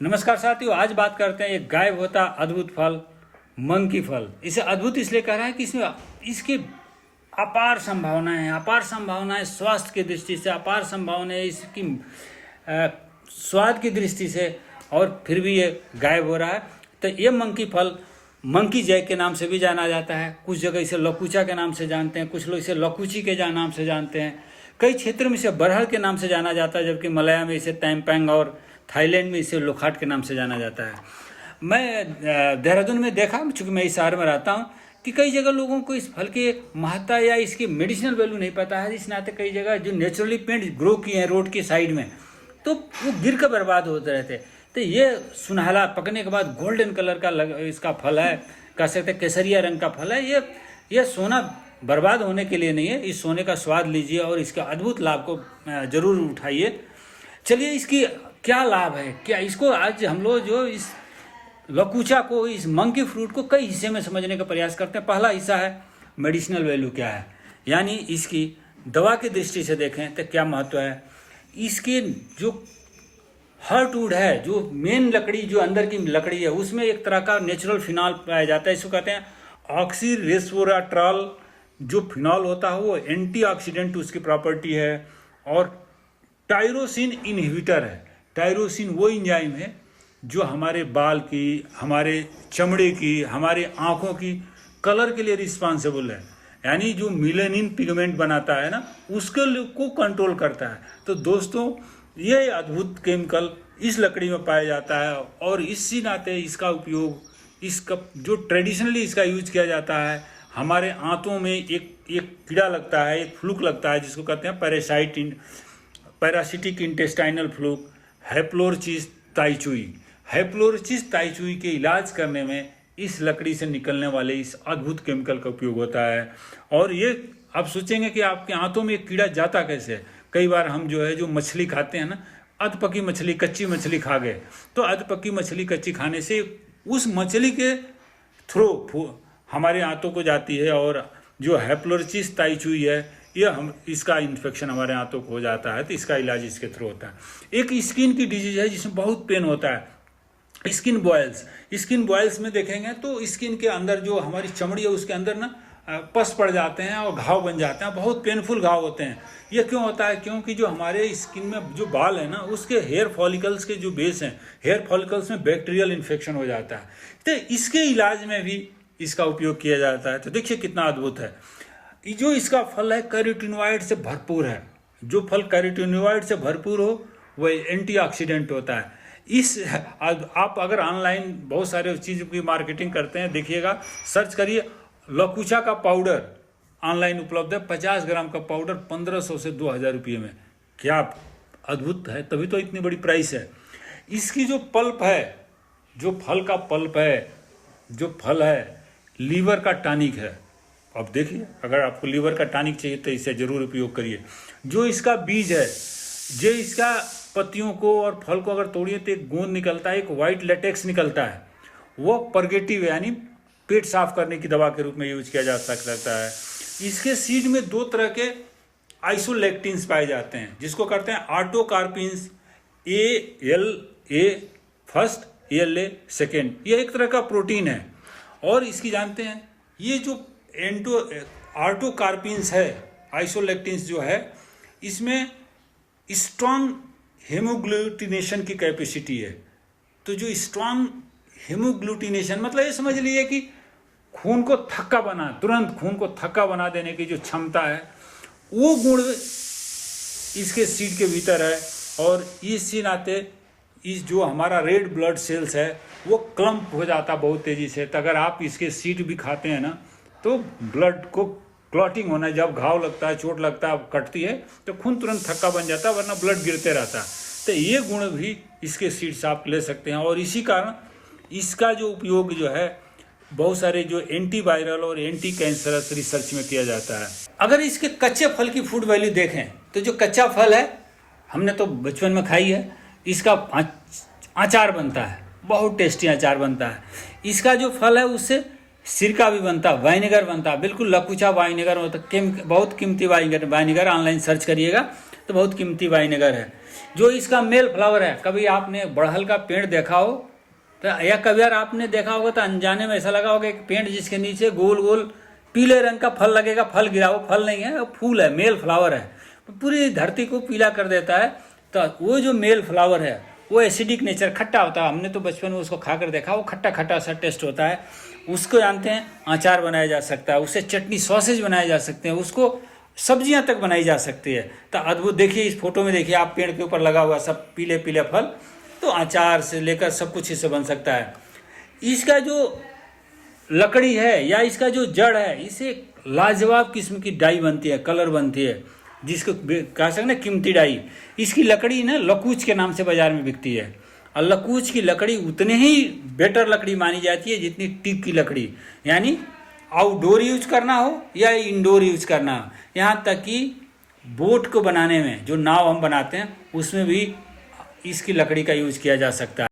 नमस्कार साथियों, आज बात करते हैं एक गायब होता अद्भुत फल मंकी फल। इसे अद्भुत इसलिए कह रहा है कि इसमें इसकी अपार संभावनाएं स्वास्थ्य की दृष्टि से, अपार संभावनाएं इसकी स्वाद की दृष्टि से, और फिर भी ये गायब हो रहा है। तो ये मंकी फल मंकी जैक के नाम से भी जाना जाता है। कुछ जगह इसे लकुचा के नाम से जानते हैं, कुछ लोग इसे लकुची के नाम से जानते हैं। कई क्षेत्रों में इसे बरहड़ के नाम से जाना जाता है, जबकि मलया में इसे तैंपेंग और थाईलैंड में इसे लोखाट के नाम से जाना जाता है। मैं देहरादून में देखा, चूँकि मैं इस शहर में रहता हूँ, कि कई जगह लोगों को इस फल की महत्ता या इसकी मेडिसिनल वैल्यू नहीं पता है। इस नाते कई जगह जो नेचुरली पेड़ ग्रो किए हैं रोड की साइड में, तो वो गिर कर बर्बाद होते रहते। तो ये सुनहला पकने के बाद गोल्डन कलर का इसका फल है, कह सकते केसरिया रंग का फल है। ये सोना बर्बाद होने के लिए नहीं है। इस सोने का स्वाद लीजिए और इसका अद्भुत लाभ को जरूर उठाइए। चलिए, इसकी क्या लाभ है, क्या इसको आज हम लोग जो इस लकुचा को, इस मंकी फ्रूट को कई हिस्से में समझने का प्रयास करते हैं। पहला हिस्सा है मेडिसिनल वैल्यू क्या है, यानी इसकी दवा की दृष्टि से देखें तो क्या महत्व है। इसकी जो हार्टवुड है, जो मेन लकड़ी, जो अंदर की लकड़ी है, उसमें एक तरह का नेचुरल फिनॉल पाया जाता है। इसको कहते हैं ऑक्सी रेस्वेराट्रॉल। जो फिनॉल होता है वो एंटीऑक्सीडेंट उसकी प्रॉपर्टी है, और टायरोसिन इनहिबिटर है। टायरोसिन वो एंजाइम है जो हमारे बाल की, हमारे चमड़े की, हमारे आँखों की कलर के लिए रिस्पॉन्सिबल है। यानी जो मिलेनिन पिगमेंट बनाता है ना, उसके को कंट्रोल करता है। तो दोस्तों, ये अद्भुत केमिकल इस लकड़ी में पाया जाता है, और इसी नाते इसका उपयोग, इसका जो ट्रेडिशनली इसका यूज किया जाता है, हमारे आंतों में एक कीड़ा लगता है, एक फ्लूक लगता है, जिसको कहते हैं पैरासिटिक इंटेस्टाइनल फ्लूक, हैप्लोरचिस ताइचुई। हैप्लोरचिस ताइचुई के इलाज करने में इस लकड़ी से निकलने वाले इस अद्भुत केमिकल का उपयोग होता है। और ये आप सोचेंगे कि आपके आंतों में एक कीड़ा जाता कैसे है। कई बार हम जो मछली खाते हैं ना, अधपकी मछली, कच्ची मछली खा गए, तो अधपकी मछली कच्ची खाने से उस मछली के थ्रू हमारे आंतों को जाती है, और जो हैप्लोरचिस ताइचुई है, इसका इन्फेक्शन हमारे आंतों को हो जाता है। तो इसका इलाज इसके थ्रू होता है। एक स्किन की डिजीज है जिसमें बहुत पेन होता है, स्किन बॉयल्स में देखेंगे तो स्किन के अंदर जो हमारी चमड़ी है उसके अंदर ना पस पड़ जाते हैं और घाव बन जाते हैं, बहुत पेनफुल घाव होते हैं। ये क्यों होता है? क्योंकि जो हमारे स्किन में जो बाल है ना, उसके हेयर फॉलिकल्स के जो बेस हैं, हेयर फॉलिकल्स में बैक्टीरियल इन्फेक्शन हो जाता है। तो इसके इलाज में भी इसका उपयोग किया जाता है। तो देखिए कितना अद्भुत है। जो इसका फल है कैरोटीनॉइड से भरपूर है। जो फल कैरोटीनॉइड से भरपूर हो वह एंटीऑक्सीडेंट होता है। आप अगर ऑनलाइन बहुत सारे चीज़ों की मार्केटिंग करते हैं, देखिएगा, सर्च करिए, लकुचा का पाउडर ऑनलाइन उपलब्ध है। 50 ग्राम का पाउडर 1500 से 2000 रुपये में। क्या अद्भुत है, तभी तो इतनी बड़ी प्राइस है। इसकी जो पल्प है, जो फल का पल्प है, जो फल है, लीवर का टॉनिक है। अब देखिए, अगर आपको लीवर का टॉनिक चाहिए तो इसे जरूर उपयोग करिए। जो इसका बीज है, जो इसका पत्तियों को और फल को अगर तोड़िए तो एक गोंद निकलता है, एक वाइट लेटेक्स निकलता है। वो परगेटिव यानी पेट साफ करने की दवा के रूप में यूज किया जा सकता है। इसके सीड में 2 तरह के आइसोलेक्टिन्स पाए जाते हैं, जिसको कहते हैं ऑटोकार्पिन्स, ALA फर्स्ट, ALA सेकेंड। ये एक तरह का प्रोटीन है। और इसकी जानते हैं, ये जो ऑटोकार्पिन्स है, आइसोलेक्टिन्स जो है, इसमें स्ट्रॉन्ग हेमोग्लूटिनेशन की कैपेसिटी है। तो जो स्ट्रॉन्ग हेमोग्लूटिनेशन मतलब ये समझ लीजिए कि खून को थक्का बना देने की जो क्षमता है, वो गुण इसके सीड के भीतर है। और इसी नाते इस जो हमारा रेड ब्लड सेल्स है वो क्लम्प हो जाता बहुत तेजी से। तो अगर आप इसके सीड भी खाते हैं ना, तो ब्लड को क्लॉटिंग होना, जब घाव लगता है, चोट लगता है, कटती है, तो खून तुरंत थक्का बन जाता है, वरना ब्लड गिरते रहता है। तो ये गुण भी इसके सीड से आप ले सकते हैं। और इसी कारण इसका जो उपयोग जो है बहुत सारे जो एंटीवायरल और एंटी कैंसरस रिसर्च में किया जाता है। अगर इसके कच्चे फल की फूड वैल्यू देखें तो जो कच्चा फल है, हमने तो बचपन में खाई है, इसका अचार बनता है, बहुत टेस्टी अचार बनता है। इसका जो फल है उससे सिरका भी बनता है, वाइनेगर बनता है, बिल्कुल लकुचा वाइनेगर होता है। बहुत कीमती वाइनेगर, ऑनलाइन सर्च करिएगा तो बहुत कीमती वाइनेगर है। जो इसका मेल फ्लावर है, कभी आपने गुड़हल का पेड़ देखा हो तो, या कभी यार आपने देखा होगा तो अनजाने में ऐसा लगा होगा एक पेड़ जिसके नीचे गोल गोल पीले रंग का फल लगेगा, फल गिरा, वो फल नहीं है, वो फूल है, मेल फ्लावर है, पूरी धरती को पीला कर देता है। तो वो जो मेल फ्लावर है वो एसिडिक नेचर, खट्टा होता है, हमने तो बचपन में उसको खाकर देखा, वो खट्टा खट्टा सा टेस्ट होता है। उसको जानते हैं अचार बनाया जा सकता है, उससे चटनी सॉसेज बनाए जा सकते हैं, उसको सब्जियां तक बनाई जा सकती है। तो अद्भुत, देखिए इस फोटो में देखिए आप, पेड़ के ऊपर लगा हुआ सब पीले पीले फल, तो अचार से लेकर सब कुछ इससे बन सकता है। इसका जो लकड़ी है या इसका जो जड़ है, इसे लाजवाब किस्म की डाई बनती है, कलर बनती है, जिसको कह सकते ना कीमती डाई। इसकी लकड़ी ना लकूच के नाम से बाजार में बिकती है, और लकूच की लकड़ी उतने ही बेटर लकड़ी मानी जाती है जितनी टीक की लकड़ी, यानी आउटडोर यूज करना हो या इंडोर यूज करना हो, यहाँ तक कि बोट को बनाने में, जो नाव हम बनाते हैं उसमें भी इसकी लकड़ी का यूज किया जा सकता है।